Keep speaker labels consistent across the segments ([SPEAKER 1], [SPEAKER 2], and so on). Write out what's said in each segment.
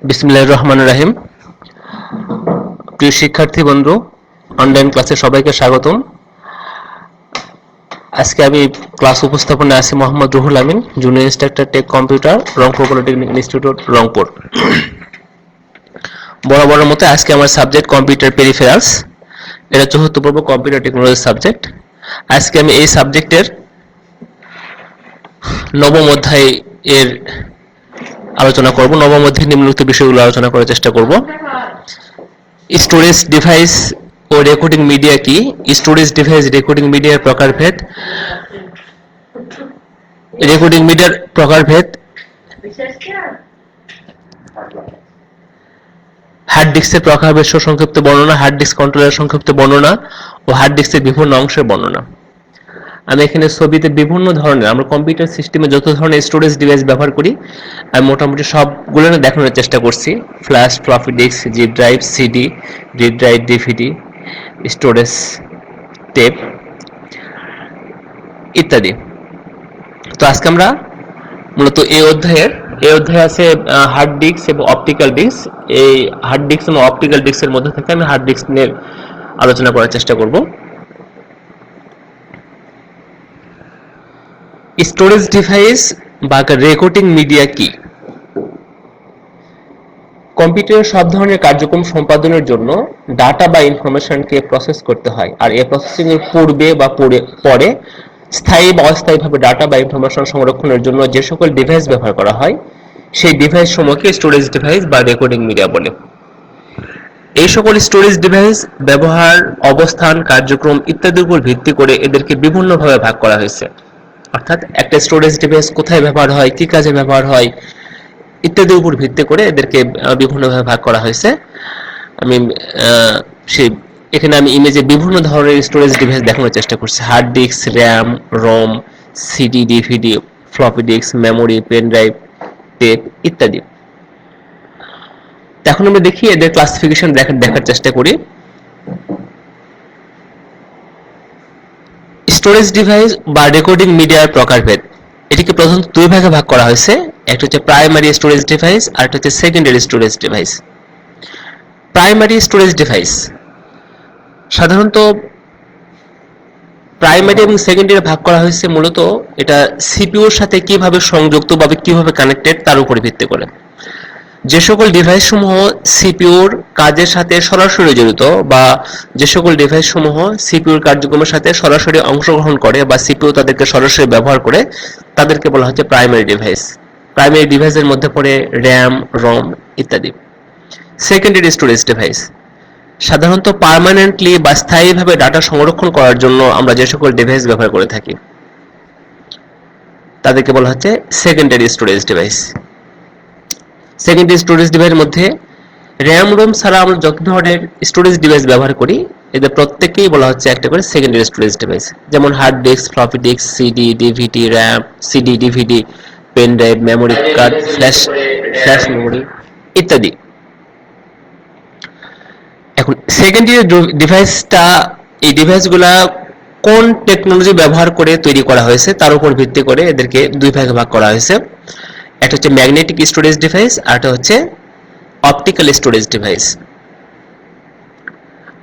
[SPEAKER 1] বিসমিল্লাহির রহমানির রহিম। প্রিয় শিক্ষার্থী বন্ধু, অনলাইন ক্লাসে সবাইকে স্বাগতম। আজকে আমি ক্লাস উপস্থাপনায় আছি Mohammad Ruhul Amin, junior instructor tech computer, Rangpur polytechnic institute, Rangpur. বরাবরের মতো আজকে আমার সাবজেক্ট কম্পিউটার পেরিফেরালস। এটা চতুর্থ পর্ব কম্পিউটার টেকনোলজি সাবজেক্ট। আজকে আমি এই সাবজেক্টের নবম অধ্যায় এর আলোচনা করব। নবম অধ্যায় নিম্নলিখিত বিষয়গুলো আলোচনা করার চেষ্টা করব। স্টোরেজ ডিভাইস ও রেকর্ডিং মিডিয়া কি, স্টোরেজ ডিভাইস রেকর্ডিং মিডিয়ার প্রকারভেদ, রেকর্ডিং মিডিয়ার প্রকারভেদ, হার্ড ডিস্কের প্রকারভেদ সংক্ষিপ্ত বর্ণনা, হার্ড ডিস্ক কন্ট্রোলারের সংক্ষিপ্ত বর্ণনা ও হার্ড ডিস্কের বিভিন্ন অংশের বর্ণনা। আমি এখানে ছবিতে বিভিন্ন ধরনের, আমরা কম্পিউটার সিস্টেমে যত ধরনের স্টোরেজ ডিভাইস ব্যবহার করি আমি মোটামুটি সবগুলো দেখানোর চেষ্টা করছি। Flash, floppy disk, zip drive, CD, read drive, DVD, storage tape ইত্যাদি। তো আজকে আমরা মূলত এই অধ্যায়ে আছে হার্ড ডিস্ক এবং অপটিক্যাল ডিস্ক। এই হার্ড ডিস্ক এবং অপটিক্যাল ডিস্কের মধ্যে থেকে আমি হার্ড ডিস্ক নিয়ে আলোচনা করার চেষ্টা করব। স্টোরেজ ডিভাইস বা রেকর্ডিং মিডিয়া কি? কম্পিউটারে সব ধরনের কার্যক্রম সম্পাদনের জন্য ডাটা বা ইনফরমেশনকে প্রসেস করতে হয়, আর এই প্রসেসিং এর পূর্বে বা পরে স্থায়ী বা অস্থায়ীভাবে ডাটা বা ইনফরমেশন সংরক্ষণের জন্য যে সকল ডিভাইস ব্যবহার করা হয় সেই ডিভাইস সমূহকে স্টোরেজ ডিভাইস বা রেকর্ডিং মিডিয়া বলে। এই সকল স্টোরেজ ডিভাইস ব্যবহার, অবস্থান, কার্যক্রম ইত্যাদির উপর ভিত্তি করে এদেরকে বিভিন্নভাবে ভাগ করা হয়েছে। অর্থাৎ একটা স্টোরেজ ডিভাইস কোথায় ব্যবহার হয়, কি কাজে ব্যবহার হয় ইত্যাদির উপর ভিত্তি করে এদেরকে বিভিন্নভাবে ভাগ করা হয়েছে। আমি এখানে ইমেজে বিভিন্ন ধরনের স্টোরেজ ডিভাইস দেখানোর চেষ্টা করছি। Hard disk, RAM, ROM, CD, DVD, floppy disk, memory, pen drive, tape ইত্যাদি। এখন আমরা দেখি এদের ক্লাসিফিকেশন দেখার চেষ্টা করি। স্টোরেজ ডিভাইস বা রেকর্ডিং মিডিয়ার প্রকারভেদ, এটিকে প্রধানত দুই ভাগে ভাগ করা হয়েছে। একটা হচ্ছে প্রাইমারি স্টোরেজ ডিভাইস আর একটা হচ্ছে secondary storage device. Primary storage device সাধারণত প্রাইমারি এবং সেকেন্ডারি ভাগ করা হয়েছে মূলত এটা সিপিইউর সাথে কিভাবে সংযুক্ত বা কিভাবে কানেক্টেড তার উপর ভিত্তি করে। যে সকল ডিভাইস সমূহ সিপিইউর কাজের সাথে সরাসরি জড়িত বা যে সকল ডিভাইস সমূহ সিপিইউর কার্যক্রমের সাথে সরাসরি অংশগ্রহণ করে বা সিপিইউ তাদেরকে সরাসরি ব্যবহার করে তাদেরকে বলা হচ্ছে প্রাইমারি ডিভাইস। প্রাইমারি ডিভাইসের মধ্যে পড়ে র্যাম, রম ইত্যাদি। সেকেন্ডারি স্টোরেজ ডিভাইস সাধারণত পার্মানেন্টলি বা স্থায়ীভাবে ডাটা সংরক্ষণ করার জন্য আমরা যে সকল ডিভাইস ব্যবহার করে থাকি তাদেরকে বলা হচ্ছে secondary storage device. Secondary storage ডিভাইসের মধ্যে র্যাম, রোম ছাড়া আমরা যত ধরনের স্টোরেজ ডিভাইস ব্যবহার করি এদের প্রত্যেককেই বলা হচ্ছে একটা করে সেকেন্ডারি স্টোরেজ ডিভাইস। যেমন hard disk, floppy disk, CD, DVD, RAM, CD, DVD, pen drive, memory card, flash memory ইত্যাদি। এখন সেকেন্ডারি ডিভাইসটা, এই ডিভাইসগুলা কোন টেকনোলজি ব্যবহার করে তৈরি করা হয়েছে তার উপর ভিত্তি করে এদেরকে দুই ভাগে ভাগ করা হয়েছে। একটা হচ্ছে ম্যাগনেটিক স্টোরেজ ডিভাইস আর একটা হচ্ছে অপটিক্যাল স্টোরেজ ডিভাইস।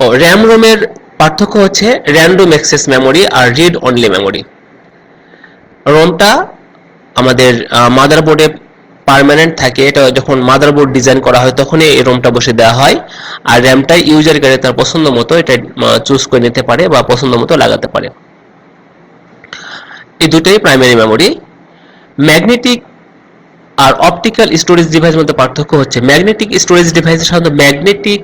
[SPEAKER 1] ও র্যাম, রোমের পার্থক্য হচ্ছে র্যান্ডম অ্যাক্সেস মেমোরি আর রিড অনলি মেমোরি। রোমটা আমাদের মাদারবোর্ডে পার্মানেন্ট থাকে, এটা যখন মাদারবোর্ড ডিজাইন করা হয় তখনই এই রোমটা বসে দেওয়া হয়, আর র্যামটা ইউজার তার পছন্দ মতো এটা চুজ করে নিতে পারে বা পছন্দ মতো লাগাতে পারে। এই দুটোই primary memory. Magnetic R optical storage ডিভাইসের মধ্যে পার্থক্য হচ্ছে ম্যাগনেটিক স্টোরেজ ডিভাইসে সাধারণত ম্যাগনেটিক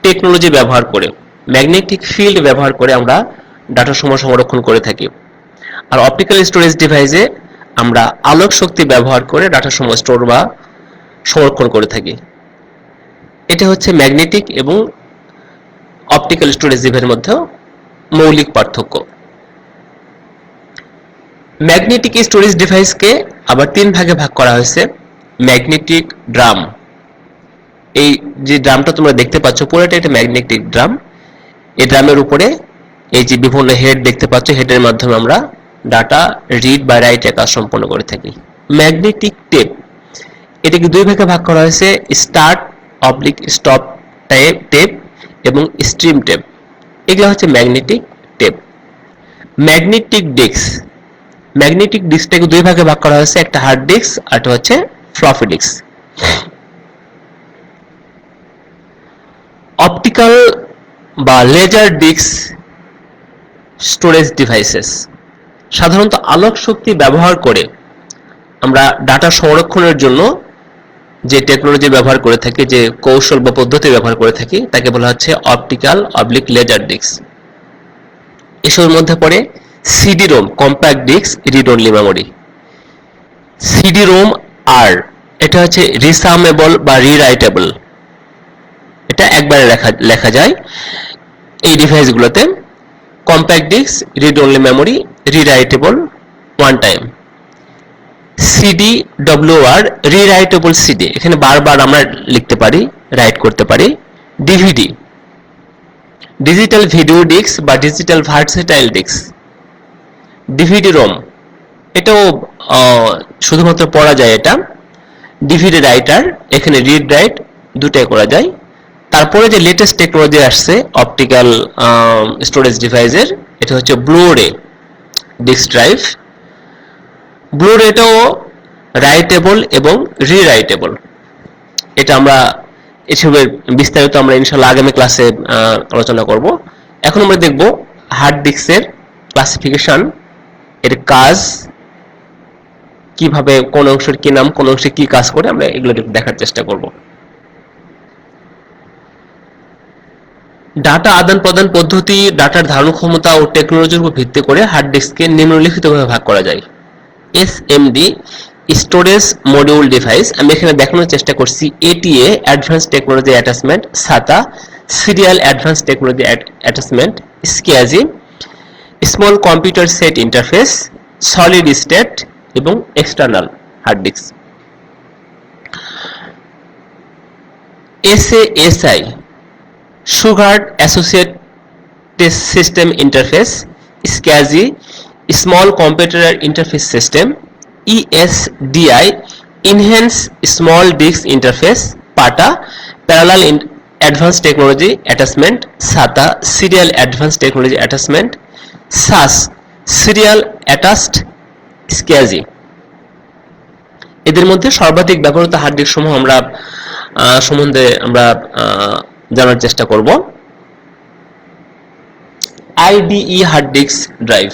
[SPEAKER 1] টেকনোলজি ব্যবহার করে, ম্যাগনেটিক ফিল্ড ব্যবহার করে আমরা ডাটা সমূহ সংরক্ষণ করে থাকি। আর অপটিক্যাল স্টোরেজ ডিভাইসে আমরা আলোক শক্তি ব্যবহার করে ডাটা সমূহ স্টোর বা সংরক্ষণ করে থাকি। এটা হচ্ছে ম্যাগনেটিক এবং অপটিক্যাল স্টোরেজ ডিভাইসের মধ্যে মৌলিক পার্থক্য। ম্যাগনেটিক স্টোরেজ ডিভাইসকে আবার তিন ভাগে ভাগ করা হয়েছে। ম্যাগনেটিক ড্রাম, এই যে ড্রামটা তোমরা দেখতে পাচ্ছ পুরোটা এটা ম্যাগনেটিক ড্রাম। এই ড্রামের উপরে এই যে বিভিন্ন হেড দেখতে পাচ্ছ, হেডের মাধ্যমে আমরা ডাটা রিড বা রাইট এর কাজ সম্পন্ন করে থাকি। ম্যাগনেটিক টেপ, এটাকে দুই ভাগে ভাগ করা হয়েছে, স্টার্ট অবলিক স্টপ টেপ এবং স্ট্রিম টেপ। এগুলো হচ্ছে ম্যাগনেটিক টেপ। ম্যাগনেটিক ডিস্কটাকে দুই ভাগে ভাগ করা হয়েছে, একটা হার্ড ডিস্ক আর একটা হচ্ছে ফ্লপি ডিস্ক। অপটিক্যাল বা লেজার ডিস্ক স্টোরেজ ডিভাইসেস, সাধারণত আলোক শক্তি ব্যবহার করে আমরা ডাটা সংরক্ষণের জন্য যে টেকনোলজি ব্যবহার করে থাকি, যে কৌশল বা পদ্ধতি ব্যবহার করে থাকি, তাকে বলা হচ্ছে অপটিক্যাল অবলিক লেজার ডিস্ক। এসবের মধ্যে পড়ে CD ROM, compact disk read only memory. CD ROM আর এটা হচ্ছে রিসামেবল বা রিরাইটেবল, এটা একবারে লেখা যায় এই ডিভাইসগুলোতে। Compact disk read only memory, rewritable one time. CD W R rewritable CD, এখানে বারবার আমরা লিখতে পারি, রাইট করতে পারি। ডিভিডি ডিজিটাল ভিডিও ডিস্ক বা digital versatile disk. DVD ROM এটাও শুধুমাত্র পড়া যায়, এটা ডিভিডি রাইটার, এখানে রিড রাইট দুটাই করা যায়। তারপরে যে লেটেস্ট টেকনোলজি আসছে অপটিক্যাল স্টোরেজ ডিভাইসের, এটা হচ্ছে ব্লুরে ডিস্ক ড্রাইভ। ব্লুরেটাও রাইটেবল এবং রিরাইটেবল। এটা আমরা এসবের বিস্তারিত আমরা ইনশাআল্লাহ আগামী ক্লাসে আলোচনা করব। এখন আমরা দেখব হার্ড ডিস্কের ক্লাসিফিকেশন, এর কাজ কিভাবে, কোন অংশের কি নাম, কোন অংশে কি কাজ করে, আমরা এগুলো দেখার চেষ্টা করব। ডাটা আদান প্রদান পদ্ধতি, ডাটার ধারণ ক্ষমতা ও টেকনোলজির উপর ভিত্তি করে হার্ড ডিস্ককে নিম্নলিখিতভাবে ভাগ করা যায়। এসএমডি স্টোরেজ মডিউল ডিভাইস, আমি এখানে দেখানোর চেষ্টা করছি। ATA advance technology attachment, SATA serial advance technology attachment, স্ক্যাজি small computer set interface, solid state এবং external hard disk. SASI Shugart associated system interface, স্ক্যাজি small computer interface system, ESDI enhance small disk interface, PATA parallel advance technology attachment, SATA serial advance technology attachment, SAS serial attached, স্ক্যাজি। এদের মধ্যে সর্বাধিক ব্যবহৃত hard disk সমূহ আমরা সম্বন্ধে আমরা জানার চেষ্টা করব। IDE হার্ড ডিস্ক ড্রাইভ,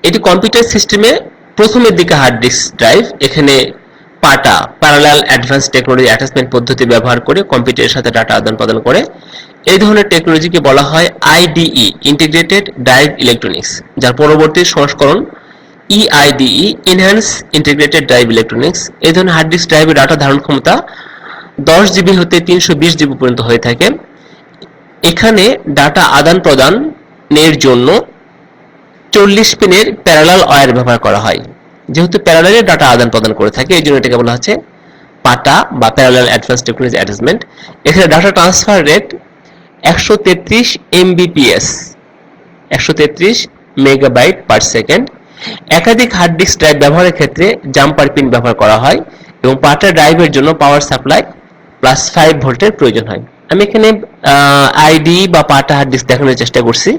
[SPEAKER 1] এটি কম্পিউটার সিস্টেমে প্রথমের দিকে হার্ড ডিস্ক ড্রাইভ। এখানে পাটা প্যারালাল অ্যাডভান্স টেকনোলজি অ্যাটাচমেন্ট পদ্ধতি ব্যবহার করে কম্পিউটারের সাথে ডাটা আদান প্রদান করে। এই ধরনের টেকনোলজিকে বলা হয় IDE ইন্টিগ্রেটেড ড্রাইভ ইলেকট্রনিক্স, যার পরবর্তী সংস্করণ EIDE enhance integrated drive electronics. এই ধরনের হার্ড ডিস্ক ড্রাইভের ডাটা ধারণ ক্ষমতা 10 জিবি হতে 320 জিবি পর্যন্ত হয়ে থাকে। এখানে ডাটা আদান প্রদানের জন্য 40 পিনের প্যারালাল ওয়্যার ব্যবহার করা হয়। যেহেতু প্যারালালে ডাটা আদান প্রদান করে থাকে, এই জন্য এটাকে বলা হচ্ছে পাটা বা প্যারালাল অ্যাডভান্স টেকনোলজি অ্যাটাচমেন্ট। এখানে data transfer rate 133 MBPS, 133 megabyte per second. একাধিক হার্ড ডিস্ক ড্রাইভ ব্যবহারের ক্ষেত্রে জাম্পার পিন ব্যবহার করা হয় এবং পাটা ড্রাইভের জন্য পাওয়ার সাপ্লাই +5 ভোল্টের প্রয়োজন হয়। আমি এখানে আইডি বা পাটা হার্ড ডিস্ক দেখানোর চেষ্টা করছি।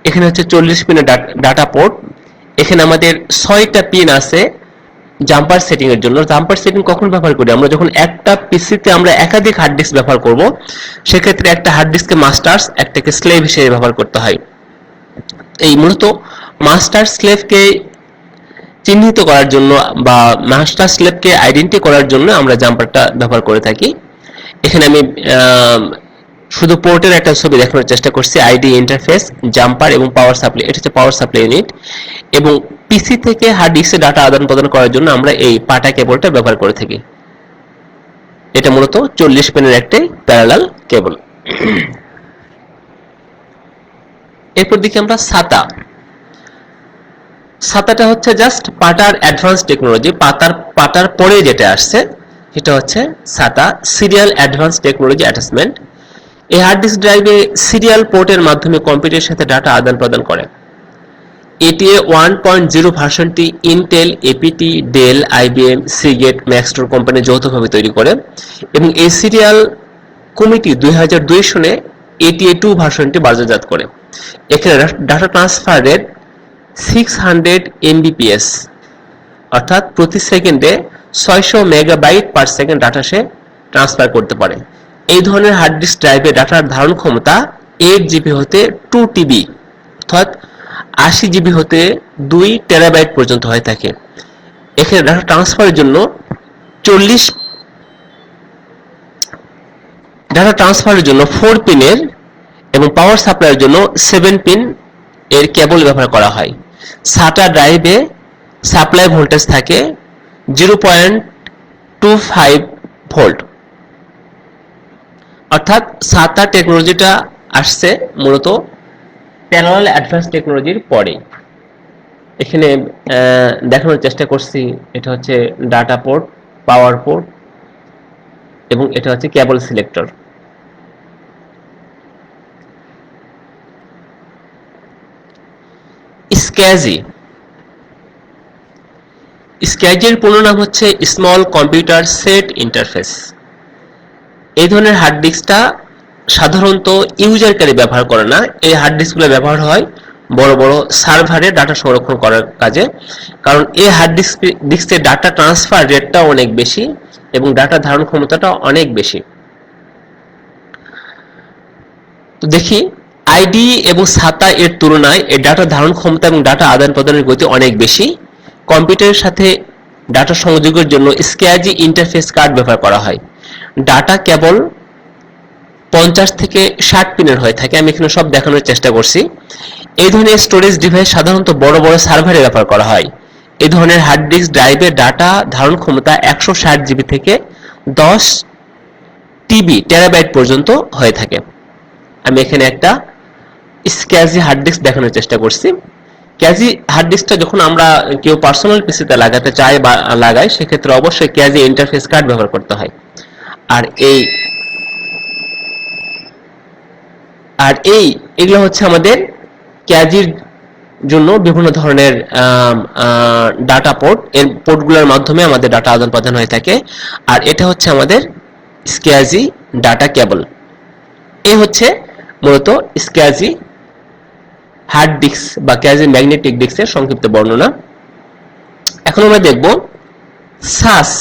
[SPEAKER 1] এখানে হচ্ছে 40 পিনের ডাটা পোর্ট। এখানে আমাদের 6টা পিন আছে জাম্পার সেটিং এর জন্য। জাম্পার সেটিং কখন ব্যবহার করি? আমরা যখন একটা পিসিতে আমরা একাধিক হার্ড ডিস্ক ব্যবহার করব, সেক্ষেত্রে একটা হার্ড ডিস্ককে মাস্টার্স, একটাকে স্লেভ হিসেবে ব্যবহার করতে হয়। এই মূলত মাস্টার স্লেভকে চিহ্নিত করার জন্য বা মাস্টার স্লেভকে আইডেন্টি করার জন্য আমরা জাম্পারটা ব্যবহার করে থাকি। এখানে আমি শুধু পোর্টের একটা ছবি দেখানোর চেষ্টা করছি। আইডি ইন্টারফেস, জাম্পার এবং পাওয়ার সাপ্লাই, এটা হচ্ছে পাওয়ার সাপ্লাই ইউনিট। এবং পিসি থেকে হার্ড ডিস্কে ডাটা আদান প্রদান করার জন্য আমরা এই পাটা কেবলটা ব্যবহার করে থাকি। এটা মূলত 40 পিনের একটি প্যারালাল কেবল। এরপর দেখি আমরা সাতা। সাতাটা হচ্ছে জাস্ট পাটার অ্যাডভান্স টেকনোলজি। পাটার পরে যেটা আসছে এটা হচ্ছে সাতা সিরিয়াল অ্যাডভান্স টেকনোলজি অ্যাটাচমেন্ট। এই হার্ড ডিস্ক ড্রাইভে সিরিয়াল পোর্টের মাধ্যমে কম্পিউটারের সাথে ডাটা আদান প্রদান করে। ATA 1.0 ভার্সনটি Intel, APT, Dell, IBM, Seagate, Maxtor company যৌথভাবে তৈরি করে এবং এই সিরিয়াল কমিটি 2002 সনে ATA 2 ভার্সনটি বাজারজাত করে। এখানে ডাটা ট্রান্সফার রেট 600 Mbps, অর্থাৎ প্রতি সেকেন্ডে 600 মেগাবাইট পার সেকেন্ড ডাটা সে ট্রান্সফার করতে পারে। এই ধরনের হার্ড ডিস্ক ড্রাইভে ডাটার ধারণ ক্ষমতা 8 জিবি হতে 2 টিবি, অর্থাৎ 80 জিবি হতে 2 টেরাবাইট পর্যন্ত হয়ে থাকে। এখানে ডাটা ট্রান্সফারের জন্য 4 পিনের এবং পাওয়ার সাপ্লাইয়ের জন্য 7 পিন এর কেবল ব্যবহার করা হয়। SATA ড্রাইভে সাপ্লাই ভোল্টেজ থাকে 0.25 ভোল্ট, অর্থাৎ SATA টেকনোলজিটা আসছে মূলত প্যারালাল অ্যাডভান্স টেকনোলজির পরে। এখানে দেখানোর চেষ্টা করছি, এটা হচ্ছে ডাটা পোর্ট, পাওয়ার পোর্ট এবং এটা হচ্ছে কেবল সিলেক্টর। স্ক্যাজির পূর্ণ নাম হচ্ছে স্মল কম্পিউটার সেট ইন্টারফেস। এই ধরনের হার্ড ডিস্কটা সাধারণত ইউজারকারী ব্যবহার করে না। এই হার্ড ডিস্কগুলো ব্যবহার হয় বড় বড় সার্ভারে ডাটা সংরক্ষণ করার কাজে, কারণ এই হার্ড ডিস্কের ডাটা ট্রান্সফার রেটটা অনেক বেশি এবং ডাটা ধারণ ক্ষমতাটা অনেক বেশি। তো দেখি আইডি এবং SATA এর তুলনায় এর ডাটা ধারণ ক্ষমতা এবং ডাটা আদান প্রদানের গতি অনেক বেশি। কম্পিউটারের সাথে ডাটা সংযোগের জন্য স্ক্যাজি ইন্টারফেস কার্ড ব্যবহার করা হয়। ডাটা কেবল 50 থেকে 60 পিনের হয়ে থাকে। আমি এখানে সব দেখানোর চেষ্টা করছি। এই ধরনের স্টোরেজ ডিভাইস সাধারণত বড় বড় সার্ভারে ব্যবহার করা হয়। এই ধরনের হার্ড ডিস্ক ড্রাইভে ডাটা ধারণ ক্ষমতা 160 জিবি থেকে 10 টিবি টেরাবাইট পর্যন্ত হয়ে থাকে। আমি এখানে একটা স্ক্যাজি হার্ড ডিস্ক দেখানোর চেষ্টা করছি। ক্যাজি হার্ড ডিস্কটা যখন আমরা কেউ পার্সোনাল পিসিতে লাগাতে চাই বা লাগাই, সেক্ষেত্রে অবশ্যই ক্যাজি ইন্টারফেস কার্ড ব্যবহার করতে হয়। আর এগুলো হচ্ছে আমাদের ক্যাজির জন্য বিভিন্ন ধরনের ডাটা পোর্ট। এর পোর্টগুলোর মাধ্যমে আমাদের ডাটা আদান প্রদান হয়ে থাকে। আর এটা হচ্ছে আমাদের স্ক্যাজি ডাটা কেবল। এই হচ্ছে মূলত স্ক্যাজি হার্ড ডিস্ক বা ক্যাজি ম্যাগনেটিক ডিস্কের সংক্ষিপ্ত বর্ণনা। এখন আমরা দেখব SAS,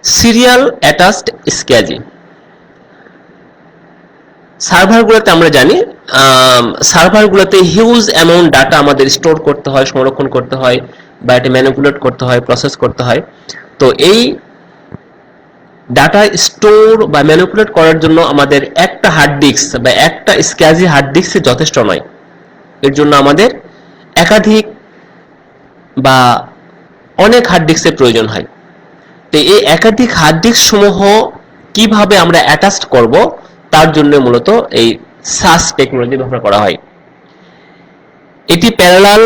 [SPEAKER 1] সিরিয়াল অ্যাটাচড স্ক্যাজি। সার্ভারগুলোতে আমরা জানি সার্ভারগুলোতে হিউজ অ্যামাউন্ট ডাটা আমাদের স্টোর করতে হয়, সংরক্ষণ করতে হয় বা এটা ম্যানিপুলেট করতে হয়, প্রসেস করতে হয়। তো এই ডাটা স্টোর বা ম্যানিপুলেট করার জন্য আমাদের একটা হার্ড ডিস্ক বা একটা স্ক্যাজি হার্ড ডিস্ক যথেষ্ট নয়। এর জন্য আমাদের একাধিক বা অনেক হার্ড ডিস্কের প্রয়োজন হয়। তো এই একাধিক হার্ড ডিস্ক সমূহ কিভাবে আমরা অ্যাটাচ করব, তার জন্য মূলত এই SAS টেকনোলজি ব্যবহার করা হয়। এটি প্যারালাল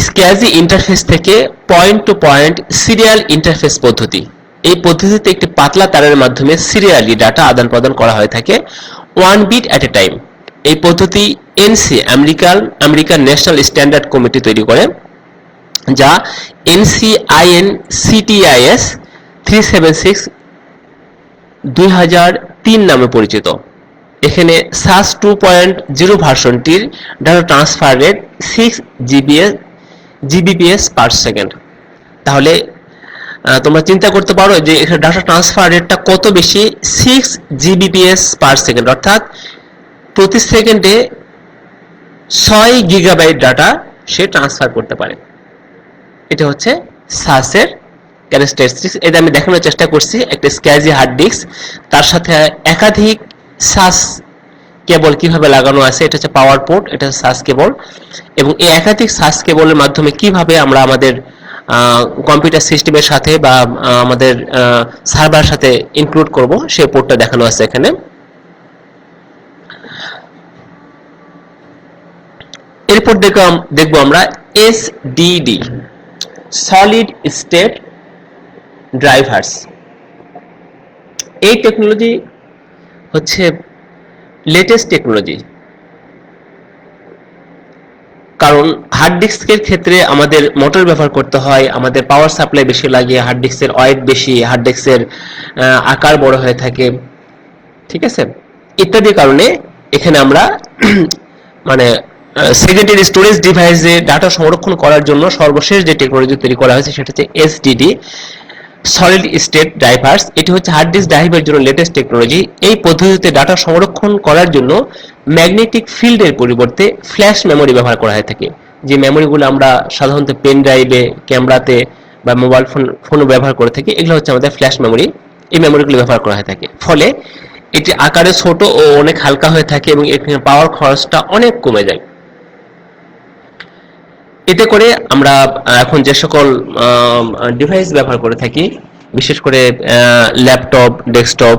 [SPEAKER 1] স্ক্যাজি ইন্টারফেস থেকে point to point serial interface পদ্ধতি। এই পদ্ধতিতে একটি পাতলা তারের মাধ্যমে সিরিয়ালি ডাটা আদান প্রদান করা হয়ে থাকে 1 বিট অ্যাট এ টাইম। এই পদ্ধতি NC American national standard committee তৈরি করে, যা NCINCTIS 376 2003 নামে পরিচিত। এখানে SAS 2.0 ভার্সনটির data transfer rate 6 Gbps per second. তাহলে তোমরা চিন্তা করতে পারো যে এখানে ডাটা ট্রান্সফার রেটটা কত বেশি, 6 জিবিপিএস পার সেকেন্ড, অর্থাৎ প্রতি সেকেন্ডে 6 গিগাবাইট ডাটা সে ট্রান্সফার করতে পারে। এটা হচ্ছে SAS এর ক্যারেক্টারিস্টিক্স। এটা আমি দেখানোর চেষ্টা করছি একটা স্ক্যাজি হার্ড ডিস্ক, তার সাথে একাধিক SAS কেবল কিভাবে লাগানো আছে। এটা হচ্ছে পাওয়ার পোর্ট, এটা হচ্ছে SAS কেবল, এবং এই একাধিক SAS কেবলের মাধ্যমে কিভাবে আমরা আমাদের কম্পিউটার সিস্টেমের সাথে বা আমাদের সার্ভার সাথে ইনক্লুড করব, সেই পোর্টটা দেখানো আছে এখানে। এরপর দেখব আমরা SDD, সলিড স্টেট ড্রাইভার্স। এই টেকনোলজি হচ্ছে লেটেস্ট টেকনোলজি। কারণ হার্ড ডিস্কের ক্ষেত্রে আমাদের মোটর ব্যবহার করতে হয়, আমাদের পাওয়ার সাপ্লাই বেশি লাগে, হার্ড ডিস্কের ওয়েট বেশি, হার্ড ডিস্কের আকার বড় হয়ে থাকে, ঠিক আছে, ইত্যাদি কারণে এখানে আমরা মানে সেকেন্ডারি স্টোরেজ ডিভাইসে ডাটা সংরক্ষণ করার জন্য সর্বশেষ যে টেকনোলজি তৈরি করা হয়েছে সেটা হচ্ছে এসডিডি, সলিড স্টেট ড্রাইভার্স। এটি হচ্ছে হার্ড ডিস্ক ড্রাইভের জন্য লেটেস্ট টেকনোলজি। এই পদ্ধতিতে ডাটা সংরক্ষণ করার জন্য ম্যাগনেটিক ফিল্ডের পরিবর্তে ফ্ল্যাশ মেমোরি ব্যবহার করা হয়ে থাকে। যে মেমোরিগুলো আমরা সাধারণত পেন ড্রাইভে, ক্যামেরাতে বা মোবাইল ফোনে ব্যবহার করে থাকি, এগুলো হচ্ছে আমাদের ফ্ল্যাশ মেমোরি। এই মেমোরিগুলো ব্যবহার করা হয়ে থাকে, ফলে এটি আকারে ছোট ও অনেক হালকা হয়ে থাকে এবং এখানে পাওয়ার খরচটা অনেক কমে যায়। এতে করে আমরা এখন যে সকল ডিভাইস ব্যবহার করে থাকি, বিশেষ করে ল্যাপটপ, ডেস্কটপ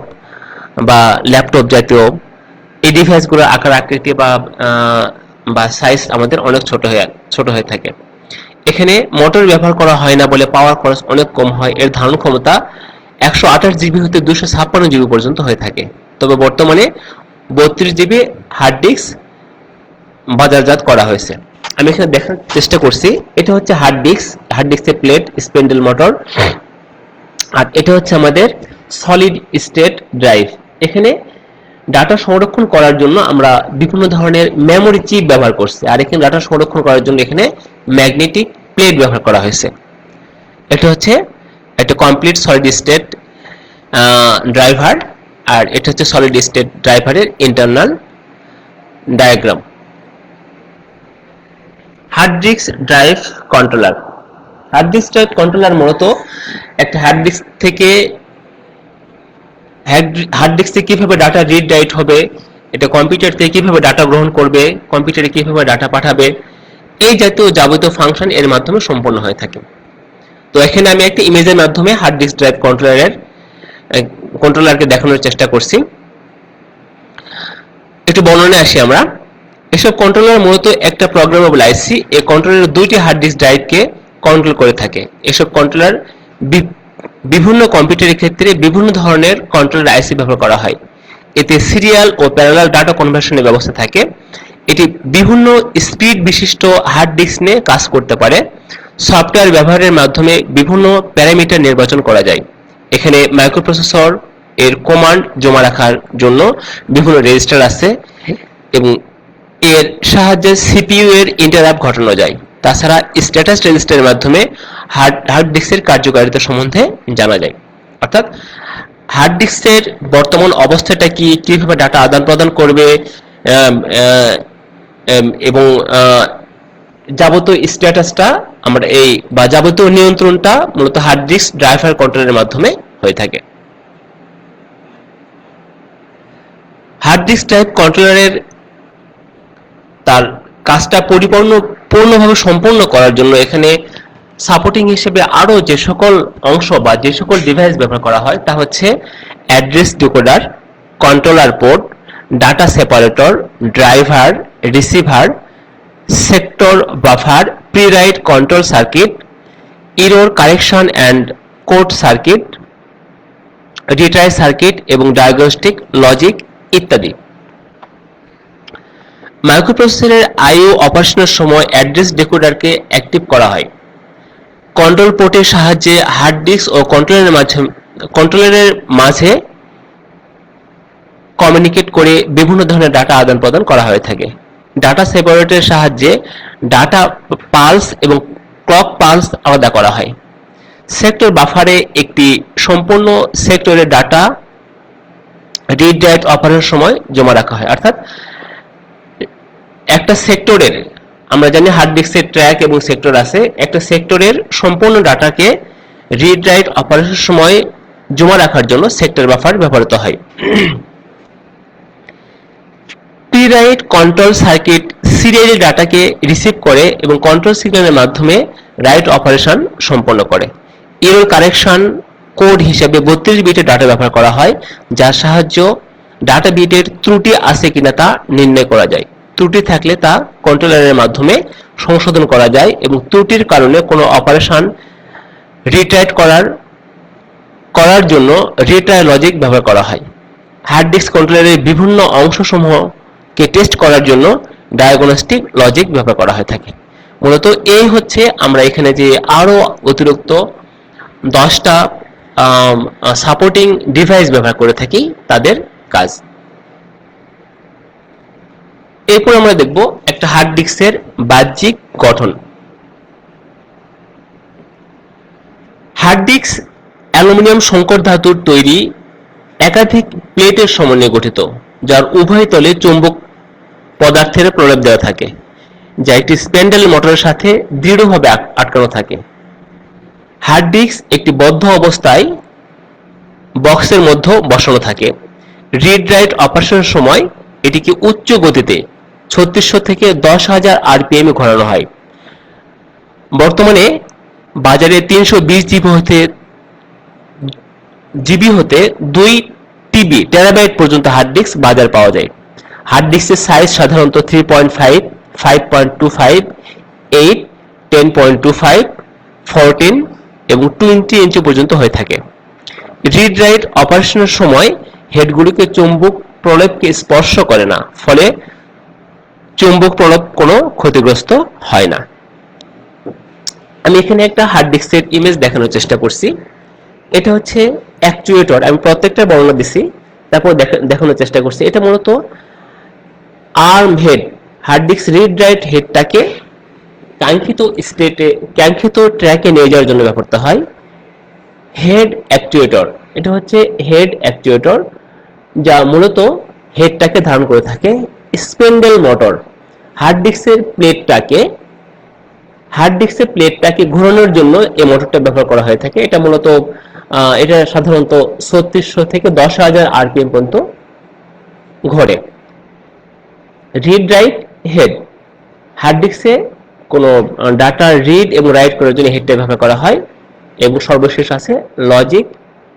[SPEAKER 1] বা ল্যাপটপ জাতীয় এই ডিভাইসগুলোর আকার আকৃতি বা সাইজ আমাদের অনেক ছোট হয়ে থাকে। এখানে মোটর ব্যবহার করা হয় না বলে পাওয়ার খরচ অনেক কম হয়। এর ধারণ ক্ষমতা 128 জিবি হতে 256 জিবি পর্যন্ত হয়ে থাকে। তবে বর্তমানে 32 জিবি হার্ড ডিস্ক বাজারজাত করা হয়েছে। আমি এখানে দেখার চেষ্টা করছি, এটা হচ্ছে হার্ড ডিস্কের প্লেট, স্পেন্ডেল মোটর, আর এটা হচ্ছে আমাদের সলিড স্টেট ড্রাইভ। এখানে ডাটা সংরক্ষণ করার জন্য আমরা বিভিন্ন ধরনের মেমোরি চিপ ব্যবহার করছি, আর এখানে ডাটা সংরক্ষণ করার জন্য এখানে ম্যাগনেটিক প্লেট ব্যবহার করা হয়েছে। এটা হচ্ছে একটা কমপ্লিট সলিড স্টেট ড্রাইভার, আর এটা হচ্ছে সলিড স্টেট ড্রাইভারের internal diagram. Hard disk drive controller. Hard disk drive controller মূলত একটা হার্ড ডিস্ক থেকে কিভাবে ডাটা রিড রাইট হবে, এটা কম্পিউটার থেকে কিভাবে ডাটা গ্রহণ করবে, কম্পিউটারে কিভাবে ডাটা পাঠাবে, এই জাতীয় যাবতীয় ফাংশন এর মাধ্যমে সম্পন্ন হয়ে থাকে। তো এখানে আমি একটা ইমেজের মাধ্যমে হার্ড ডিস্ক ড্রাইভ কন্ট্রোলারকে দেখানোর চেষ্টা করছি। একটু বর্ণনায় আসি আমরা। এসব কন্ট্রোলার মূলত একটা প্রোগ্রামেবল আইসি। এই কন্ট্রোলার দুইটি হার্ড ডিস্ক ড্রাইভকে কন্ট্রোল করে থাকে। এসব কন্ট্রোলার বিভিন্ন কম্পিউটারের ক্ষেত্রে বিভিন্ন ধরনের কন্ট্রোলার আইসি ব্যবহার করা হয়। এতে সিরিয়াল ও প্যারালাল ডাটা কনভার্সনের ব্যবস্থা থাকে। এটি বিভিন্ন স্পিড বিশিষ্ট হার্ড ডিস্ক নিয়ে কাজ করতে পারে। সফটওয়্যার ব্যবহারের মাধ্যমে বিভিন্ন প্যারামিটার নির্বাচন করা যায়। এখানে মাইক্রোপ্রসেসর এর কমান্ড জমা রাখার জন্য বিভিন্ন রেজিস্টার আছে এবং এর সাহায্যে সিপিইউ এর ইন্টারাপ্ট ঘটানো যায়। তাছাড়া স্ট্যাটাস রেজিস্টারের মাধ্যমে হার্ড ডিস্কের কার্যকারিতা সম্বন্ধে জানা যায়। অর্থাৎ হার্ড ডিস্কের বর্তমান অবস্থাটা কি, কিভাবে ডাটা আদান প্রদান করবে এবং যাবতীয় স্ট্যাটাসটা আমরা বা যাবতীয় নিয়ন্ত্রণটা মূলত হার্ড ডিস্ক ড্রাইভার কন্ট্রোলের মাধ্যমে হয়ে থাকে। হার্ড ডিস্ক ড্রাইভ কন্ট্রোলারের তার কাজটা পূর্ণভাবে সম্পন্ন করার জন্য এখানে সাপোর্টিং হিসেবে আরো যে সকল অংশ বা যে সকল ডিভাইস ব্যবহার করা হয় তা হচ্ছে address decoder, controller port, data separator, driver, receiver, sector buffer, pre right control circuit, error correction and code circuit, retry circuit এবং ডায়াগনস্টিক লজিক ইত্যাদি। মাইক্রোপ্রসেসরের আইও অপারেশনের সময় অ্যাড্রেস ডিকোডারকে অ্যাক্টিভ করা হয়। কন্ট্রোল পোর্টের সাহায্যে হার্ড ডিস্ক ও কন্ট্রোলারের মাঝে কমিউনিকেট করে বিভিন্ন ধরনের ডাটা আদান প্রদান করা হয়ে থাকে। ডাটা সেপারেটরের সাহায্যে ডাটা পালস এবং ক্লক পালস আলাদা করা হয়। সেক্টর বাফারে একটি সম্পূর্ণ সেক্টরের ডাটা রিড রাইট অপারেশনের সময় জমা রাখা হয়। অর্থাৎ একটা সেক্টরের, আমরা জানি হার্ড ডিস্কের ট্র্যাক এবং সেক্টর আছে, একটা সেক্টরের সম্পূর্ণ ডাটাকে রিড রাইট অপারেশনের সময় জমা রাখার জন্য সেক্টর বাফার ব্যবহৃত হয়। Pre right control circuit serially ডাটাকে রিসিভ করে এবং কন্ট্রোল সিগন্যালের মাধ্যমে রাইট অপারেশন সম্পন্ন করে। এরর কারেকশন কোড হিসেবে 32 বিটের ডাটা ব্যবহার করা হয়, যার সাহায্যে ডাটা বিটের ত্রুটি আছে কিনা তা নির্ণয় করা যায়। ত্রুটি থাকলে তা কন্ট্রোলারের মাধ্যমে সংশোধন করা যায় এবং ত্রুটির কারণে কোনো অপারেশন রিট্রাইট করার জন্য রিট্রাই লজিক ব্যবহার করা হয়। হার্ড ডিস্ক কন্ট্রোলারের বিভিন্ন অংশসমূহকে টেস্ট করার জন্য ডায়াগনস্টিক লজিক ব্যবহার করা হয়ে থাকে। মূলত এই হচ্ছে আমরা এখানে যে আরো অতিরিক্ত 10টা সাপোর্টিং ডিভাইস ব্যবহার করে থাকি তাদের কাজ। এরপর আমরা দেখব একটা হার্ড ডিস্কের বাহ্যিক গঠন। হার্ড ডিস্ক অ্যালুমিনিয়াম সংকর ধাতুর তৈরি একাধিক প্লেটের সমন্বয়ে গঠিত, যার উভয় তলে চৌম্বক পদার্থের প্রলেপ দেওয়া থাকে, যা একটি স্প্যান্ডেল মোটরের সাথে দৃঢ়ভাবে আটকানো থাকে। হার্ড ডিস্ক একটি বদ্ধ অবস্থায় বক্সের মধ্যে বসানো থাকে। রিড রাইট অপারেশনের সময় এটিকে উচ্চ গতিতে 3600 থেকে 10,000 আরপিএম এ ঘোরানো হয়। বর্তমানে বাজারে 320 জিবি হতে 2 টিবি টেরাবাইট পর্যন্ত হার্ড ডিস্ক বাজার পাওয়া যায়। হার্ড ডিস্কের সাইজ সাধারণত 3.5, 5.25, 8, 10.25, 14 এবং 20 ইঞ্চি পর্যন্ত হয়ে থাকে। রিড রাইট অপারেশনের সময় হেডগুলিকে চৌম্বক প্রলেপকে স্পর্শ করে না, ফলে চৌম্বক প্রলেপ কোনো ক্ষতিগ্রস্ত হয় না। আমি এখানে একটা হার্ড ডিস্কের ইমেজ দেখানোর চেষ্টা করছি। এটা হচ্ছে অ্যাকচুয়েটর, আমি প্রত্যেকটা বর্ণনা দিছি, তারপর দেখানোর চেষ্টা করছি। এটা মূলত arm head, hard disk read write হেডটাকে কাঙ্ক্ষিত ট্র্যাকে নিয়ে যাওয়ার জন্য ব্যবহৃত হয়। হেড অ্যাকচুয়েটর, এটা হচ্ছে হেড অ্যাকচুয়েটর, যা মূলত হেডটাকে ধারণ করে থাকে। স্প্যান্ডেল মোটর, হার্ড ডিস্কের প্লেটটাকে ঘোরানোর জন্য এই মোটরটা ব্যবহার করা হয়ে থাকে। এটা মূলত এটা সাধারণত 3600 থেকে 10,000 আরপিএম পর্যন্ত ঘোরে। রিড রাইট হেড, হার্ড ডিস্কে কোনো ডাটা রিড এবং রাইট করার জন্য হেডটা ব্যবহার করা হয়। এবং সর্বশেষ আছে লজিক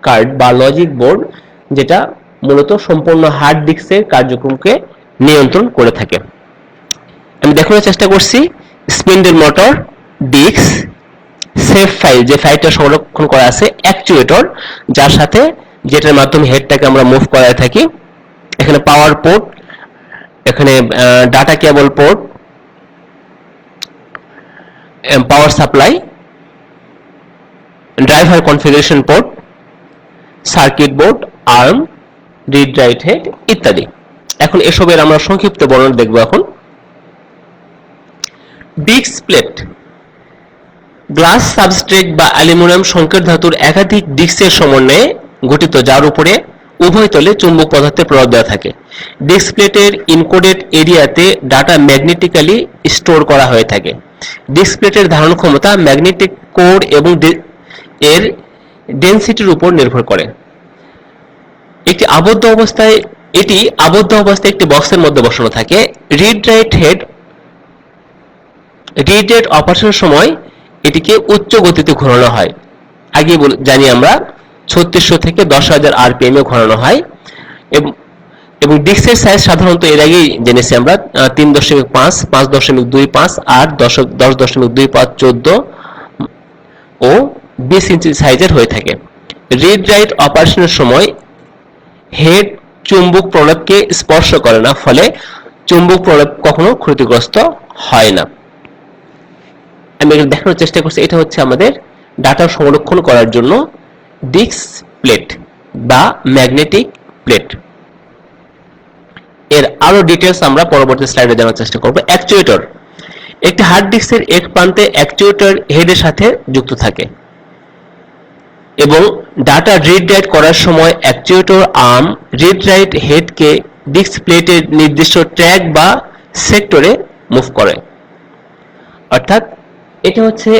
[SPEAKER 1] কার্ড বা লজিক বোর্ড, যেটা মূলত সম্পূর্ণ হার্ড ডিস্কের কার্যক্রমকে নিয়ন্ত্রণ করে থাকে। আমি দেখানোর চেষ্টা করছি spindle motor, disk, save file, যে ফাইলটা সংরক্ষণ করা আছে, অ্যাকচুয়েটর, যার সাথে যেটার মাধ্যমে হেডটাকে আমরা মুভ করায় থাকি। এখানে পাওয়ার পোর্ট, এখানে data cable port, power supply, driver configuration port, circuit board, arm, read write head ইত্যাদি। এখন এসবের আমরা সংক্ষিপ্ত বর্ণনা দেখব। এখন ডিস্ক প্লেট, গ্লাস সাবস্ট্রেট বা অ্যালুমিনিয়াম সংকেত ধাতুর একাধিক ডিস্কের সমন্বয়ে গঠিত, যার উপরে উভয় তলে চুম্বক পদার্থের প্রভাব দেওয়া থাকে। ডিস্ক প্লেটের ইনকোডেড এরিয়াতে ডাটা ম্যাগনেটিক্যালি স্টোর করা হয়ে থাকে। ডিস্ক প্লেটের ধারণ ক্ষমতা ম্যাগনেটিক কোর এবং এর ডেনসিটির উপর নির্ভর করে। এটি আবদ্ধ অবস্থায় একটি বক্সের মধ্যে বসানো থাকে। রিড রাইট অপারেশনের সময় এটিকে উচ্চ গতিতে ঘোরানো হয়। আগে জানি আমরা 3600 থেকে 10,000 আরপিএম এ ঘোরানো হয়। এবং ডিস্কের সাইজ সাধারণত এর আগেই জেনেছি আমরা 3.5, 5.25, 8, 10.25, 14 ও 20 ইঞ্চি সাইজের হয়ে থাকে। রিড রাইট অপারেশনের সময় হেড চুম্বক প্রলেপকে স্পর্শ করে না, ফলে চুম্বক প্রলেপ কখনো ক্ষতিগ্রস্ত হয় না। আমি এখানে দেখানোর চেষ্টা করছি, এটা হচ্ছে আমাদের ডাটা সংরক্ষণ করার জন্য ডিস্ক প্লেট বা ম্যাগনেটিক প্লেট। এর আরো ডিটেইলস আমরা পরবর্তী স্লাইডে জানার চেষ্টা করব। অ্যাকচুয়েটর, একটি হার্ড ডিস্কের এক প্রান্তে অ্যাকচুয়েটর হেডের সাথে যুক্ত থাকে এবং ডাটা রিড রাইট করার সময় অ্যাকচুয়েটর আর্ম রিড রাইট হেডকে ডিস্ক প্লেটের নির্দিষ্ট ট্র্যাক বা সেক্টরে মুভ করে। অর্থাৎ এটা হচ্ছে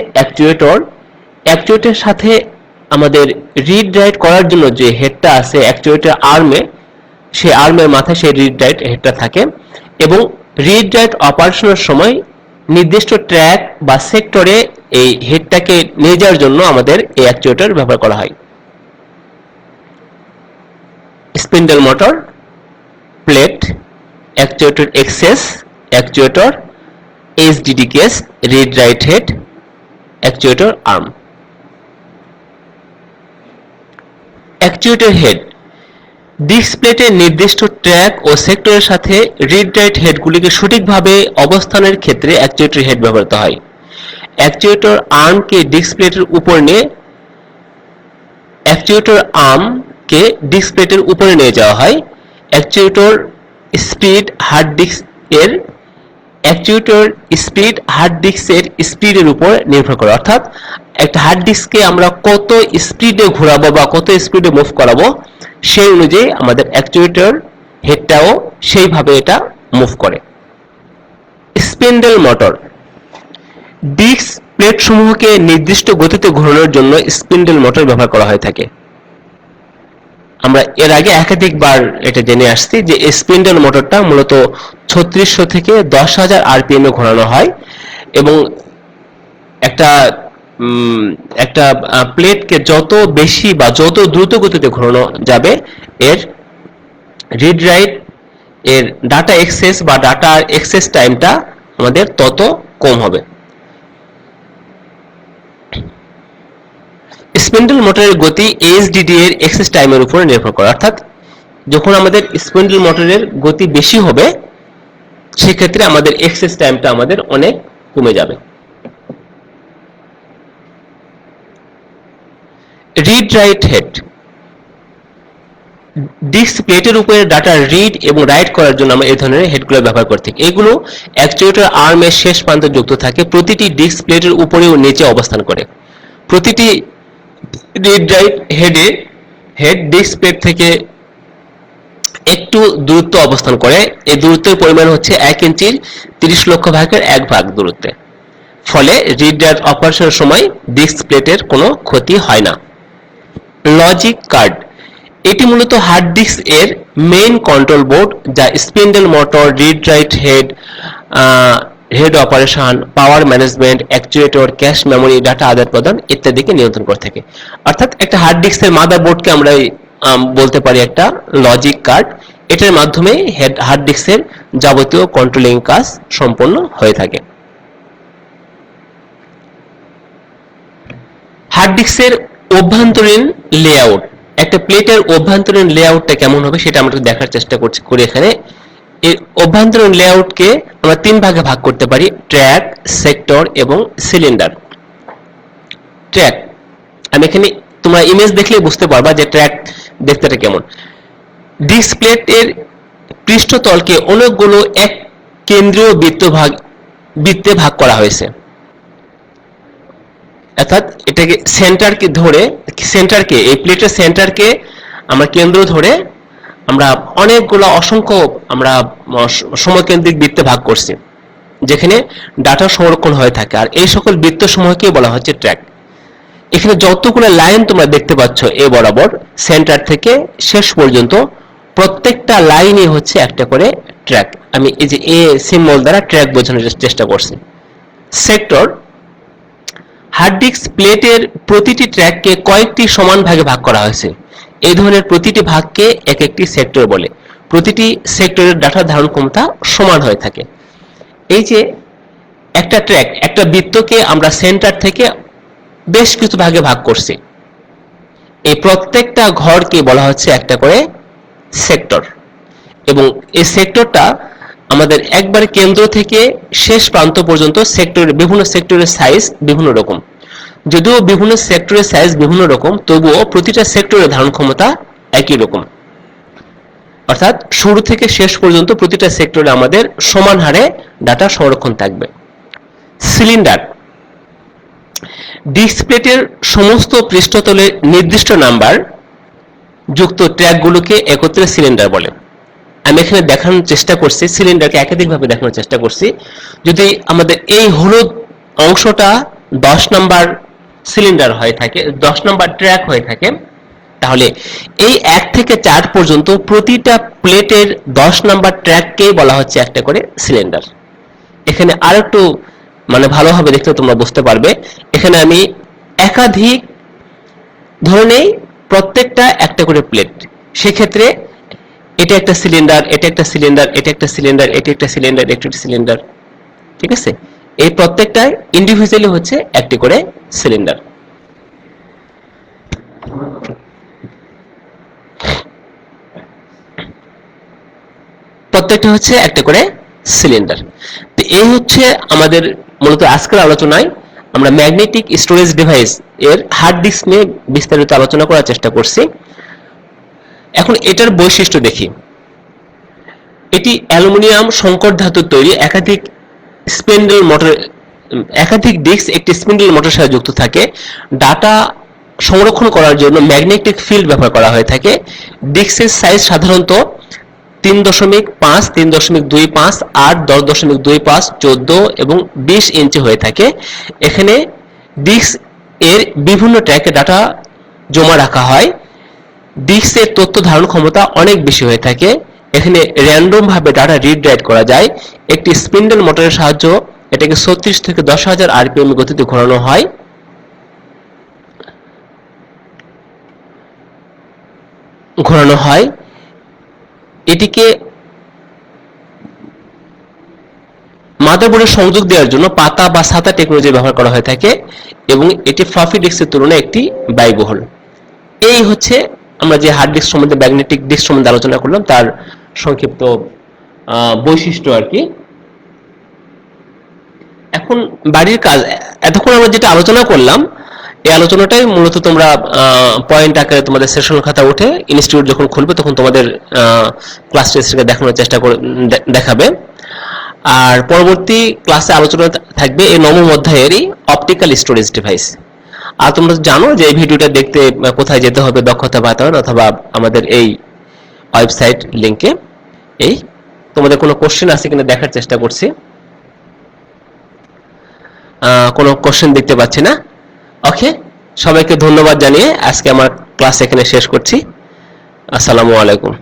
[SPEAKER 1] অ্যাকচুয়েটরের সাথে আমাদের রিড রাইট করার জন্য যে হেডটা আছে অ্যাকচুয়েটর আর্মে, সেই আর্মের মাথায় সেই রিড রাইট হেডটা থাকে এবং রিড রাইট অপারেশনের সময় নির্দিষ্ট ট্র্যাক বা সেক্টরে এই হেডটাকে নিয়ে যাওয়ার জন্য আমাদের এই অ্যাকচুয়েটর ব্যবহার করা হয়। Spindle motor, plate, actuator access, actuator, HDD case, read write head, actuator arm. Actuator head, disk প্লেটের নির্দিষ্ট ট্র্যাক ও সেক্টরের সাথে রিড রাইট হেডগুলিকে সঠিকভাবে অবস্থানের ক্ষেত্রে অ্যাকচুয়েটর হেড ব্যবহৃত হয়। অ্যাকচুয়েটর আর্মকে ডিস্ক প্লেটের উপর নিয়ে অ্যাকচুয়েটর আর্মকে ডিস্ক প্লেটের উপরে নিয়ে যাওয়া হয়। অ্যাকচুয়েটর স্পিড হার্ড ডিস্ক এর অ্যাকচুয়েটর স্পিড হার্ড ডিস্কের স্পিডের উপর নির্ভর করে, অর্থাৎ একটা হার্ড ডিস্ককে আমরা কত স্পিডে ঘোরাবো বা কত স্পিডে মুভ করাবো সেই অনুযায়ী আমাদের অ্যাকচুয়েটর হেডটাও সেইভাবে এটা মুভ করে। স্পিন্ডল মোটর ডিস্ক প্লেট সমূহকে নির্দিষ্ট গতিতে ঘোরানোর জন্য স্পিন্ডল মোটর ব্যবহার করা হয়ে থাকে। আমরা এর আগে একাধিকবার এটা জেনে আসছি যে স্পিন্ডল মোটরটা মূলত 3600 থেকে 10,000 আরপিএম এ ঘোরানো হয় এবং একটা একটা প্লেটকে যত বেশি বা যত দ্রুত গতিতে ঘোরানো যাবে এর রিড রাইট এর ডাটা এক্সেস বা ডাটা এক্সেস টাইমটা আমাদের তত কম হবে। স্পিন্ডল মোটরের গতি এইচডিডি এর এক্সেস টাইমের উপর নির্ভর করে, অর্থাৎ যখন আমাদের স্পিন্ডল মোটরের গতি বেশি হবে সেক্ষেত্রে আমাদের এক্সেস টাইমটা আমাদের অনেক কমে যাবে। রিড রাইট হেড ডিস্ক প্লেটের উপরে ডাটা রিড এবং রাইট করার জন্য আমরা এই ধরনের হেডগুলো ব্যবহার করে থাকি। এগুলো অ্যাকচুয়েটর আর্মের শেষ প্রান্তে যুক্ত থাকে, প্রতিটি ডিস্ক প্লেটের উপরে ও নিচে অবস্থান করে। প্রতিটি read write head disk plate থেকে একটু দূরত্ব অবস্থান করে। এই দূরত্বের পরিমাণ হচ্ছে 1 ইঞ্চির 30 লক্ষ ভাগের 1 ভাগ দূরত্বে। ফলে রিড রাইট অপারেশনের সময় ডিস্ক প্লেটের কোনো ক্ষতি হয় না। লজিক কার্ড এটি মূলত হার্ড ডিস্ক এর মেইন কন্ট্রোল বোর্ড, যা spindle motor, read write head operation, power management, actuator, cache memory, data আদান প্রদান ইত্যাদিকে নিয়ন্ত্রণ করে থাকে। অর্থাৎ একটা হার্ড ডিস্কের মাদারবোর্ডকে আমরা বলতে পারি একটা লজিক কার্ড। এটার মাধ্যমে হার্ড ডিস্কের যাবতীয় কন্ট্রোলিং কাজ সম্পন্ন হয়ে থাকে। হার্ড ডিস্কের অভ্যন্তরীণ লেআউট, একটা প্লেটের অভ্যন্তরীণ লেআউটটা কেমন হবে সেটা আমরা দেখার চেষ্টা করি। এখানে এই অভ্যন্তরীণ লেআউটকে আমরা 3 ভাগে ভাগ করতে পারি: ট্র্যাক, সেক্টর এবং সিলিন্ডার। ট্র্যাক, আমি এখানে তোমরা ইমেজ দেখলে বুঝতে পারবা যে ট্র্যাক দেখতেটা কেমন। ডিস্ক প্লেটের পৃষ্ঠতলকে অনেকগুলো এক কেন্দ্রীয় বৃত্তে ভাগ করা হয়েছে, অর্থাৎ এটাকে সেন্টারকে এই প্লেটের সেন্টারকে আমরা কেন্দ্র ধরে আমরা অনেকগুলো অসংখ্য আমরা সময়কেন্দ্রিক বৃত্তে ভাগ করছি, যেখানে ডাটা সংরক্ষণ হয়ে থাকে। আর এই সকল বৃত্ত সমূহকে বলা হচ্ছে ট্র্যাক। এখানে যতগুলো লাইন তোমরা দেখতে পাচ্ছ এ বরাবর সেন্টার থেকে শেষ পর্যন্ত, প্রত্যেকটা লাইনই হচ্ছে একটা করে ট্র্যাক। আমি এই যে এ সিম্বল দ্বারা ট্র্যাক বোঝানোর চেষ্টা করছি। সেক্টর, হার্ড ডিস্ক প্লেটের প্রতিটি ট্র্যাককে কয়েকটি সমান ভাগে ভাগ করা হয়েছে। এই ধরনের প্রতিটি ভাগকে এক একটি সেক্টর বলে। প্রতিটি সেক্টরের ডাটা ধারণ ক্ষমতা সমান হয়ে থাকে। এই যে একটা ট্র্যাক, একটা বৃত্তকে আমরা সেন্টার থেকে বেশ কিছু ভাগে ভাগ করছি, এই প্রত্যেকটা ঘরকে বলা হচ্ছে একটা করে সেক্টর। এবং এই সেক্টরটা আমাদের একবারে কেন্দ্র থেকে শেষ প্রান্ত পর্যন্ত বিভিন্ন সেক্টরের সাইজ বিভিন্ন রকম। যদিও বিভিন্ন সেক্টরের সাইজ বিভিন্ন রকম, তবুও প্রতিটা সেক্টরের ধারণ ক্ষমতা একই রকম, অর্থাৎ শুরু থেকে শেষ পর্যন্ত প্রতিটা সেক্টরে আমাদের সমান হারে ডাটা সংরক্ষণ থাকবে। সিলিন্ডার, ডিস্ক প্লেটের সমস্ত পৃষ্ঠতলের নির্দিষ্ট নাম্বার যুক্ত ট্র্যাকগুলোকে একত্রে সিলিন্ডার বলে। আমি এখানে দেখানোর চেষ্টা করছি, সিলিন্ডারকে একাধিকভাবে দেখানোর চেষ্টা করছি। যদি আমাদের এই হলুদ অংশটা 10 নাম্বার সিলিন্ডার হয়ে থাকে, 10 নাম্বার ট্র্যাক হয়ে থাকে, তাহলে এই 1 থেকে 4 পর্যন্ত প্রতিটা প্লেটের 10 নাম্বার ট্র্যাককে বলা হচ্ছে একটা করে সিলিন্ডার। এখানে আরেকটু ভালোভাবে দেখতে তোমরা বুঝতে পারবে, এখানে আমি একাধিক ধরনের প্রত্যেকটা একটা করে প্লেট, সেক্ষেত্রে এটা একটা সিলিন্ডার, এটা একটা সিলিন্ডার, এটা একটা সিলিন্ডার, এটা একটা সিলিন্ডার, এটা একটা সিলিন্ডার, ঠিক আছে? এই প্রত্যেকটা ইন্ডিভিজুয়ালি হচ্ছে একটি করে সিলিন্ডার। প্রত্যেকটা হচ্ছে একটা করে সিলিন্ডার। তো এই হচ্ছে আমাদের মূলত আজকের আলোচনায় আমরা ম্যাগনেটিক স্টোরেজ ডিভাইস এর হার্ড ডিস্ক নিয়ে বিস্তারিত আলোচনা করার চেষ্টা করছি। এখন এটার বৈশিষ্ট্য দেখি। এটি অ্যালুমিনিয়াম সংকর ধাতুর তৈরি একাধিক স্পিন্ডল মোটর, একাধিক ডিস্ক একটি স্পিন্ডল মোটরের সাথে যুক্ত থাকে। ডাটা সংরক্ষণ করার জন্য ম্যাগনেটিক ফিল্ড ব্যবহার করা হয়ে থাকে। ডিস্কের সাইজ সাধারণত 3.5, 3.25, 8, 10.25, 14 এবং 20 ইঞ্চি হয়ে থাকে। এখানে ডিস্ক এর বিভিন্ন ট্র্যাকে ডাটা জমা রাখা হয়। ডিস্কের তথ্য ধারণ ক্ষমতা অনেক বেশি হয়ে থাকে। এখানে র্যান্ডম ভাবে ডাটা রিড রাইট করা যায়। একটি স্পিন্ডল মোটরের সাহায্যে এটাকে 36 থেকে 10,000 আরপিএম গতিতে ঘোরানো হয়। এটিকে মাদারবোর্ডের সংযোগ দেওয়ার জন্য পাতা বা ছাতা টেকনোলজি ব্যবহার করা হয়ে থাকে এবং এটি ফ্লপি ডিস্কের তুলনায় একটি ব্যয়বহুল। এই হচ্ছে আমরা যে হার্ড ডিস্ক সম্বন্ধে, ম্যাগনেটিক ডিস্ক সম্বন্ধে আলোচনা করলাম তার সংক্ষিপ্ত বৈশিষ্ট্য আর কি। এখন বাড়ির কাজ, এতক্ষণ আমরা যেটা আলোচনা করলাম এই আলোচনাটাই মূলত তোমরা পয়েন্ট আকারে তোমাদের সেশন খাতা উঠে ইনস্টিটিউট যখন খুলবে তখন তোমাদের ক্লাস টেস্টকে দেখানোর চেষ্টা করে দেখাবে। আর পরবর্তী ক্লাসে আলোচনা থাকবে এই নবম অধ্যায়েরই অপটিক্যাল স্টোরেজ ডিভাইস। আর তোমরা জানো যে এই ভিডিওটা দেখতে কোথায় যেতে হবে, দক্ষতা বাতায়ন অথবা আমাদের এই ওয়েবসাইট লিংকে। এই তোমাদের কোনো কোশ্চেন আছে কিনা দেখার চেষ্টা করছি। কোনো কোশ্চেন দেখতে পাচ্ছি না। ওকে, সবাইকে ধন্যবাদ জানিয়ে আজকে আমার ক্লাস এখানে শেষ করছি। আসসালামু আলাইকুম।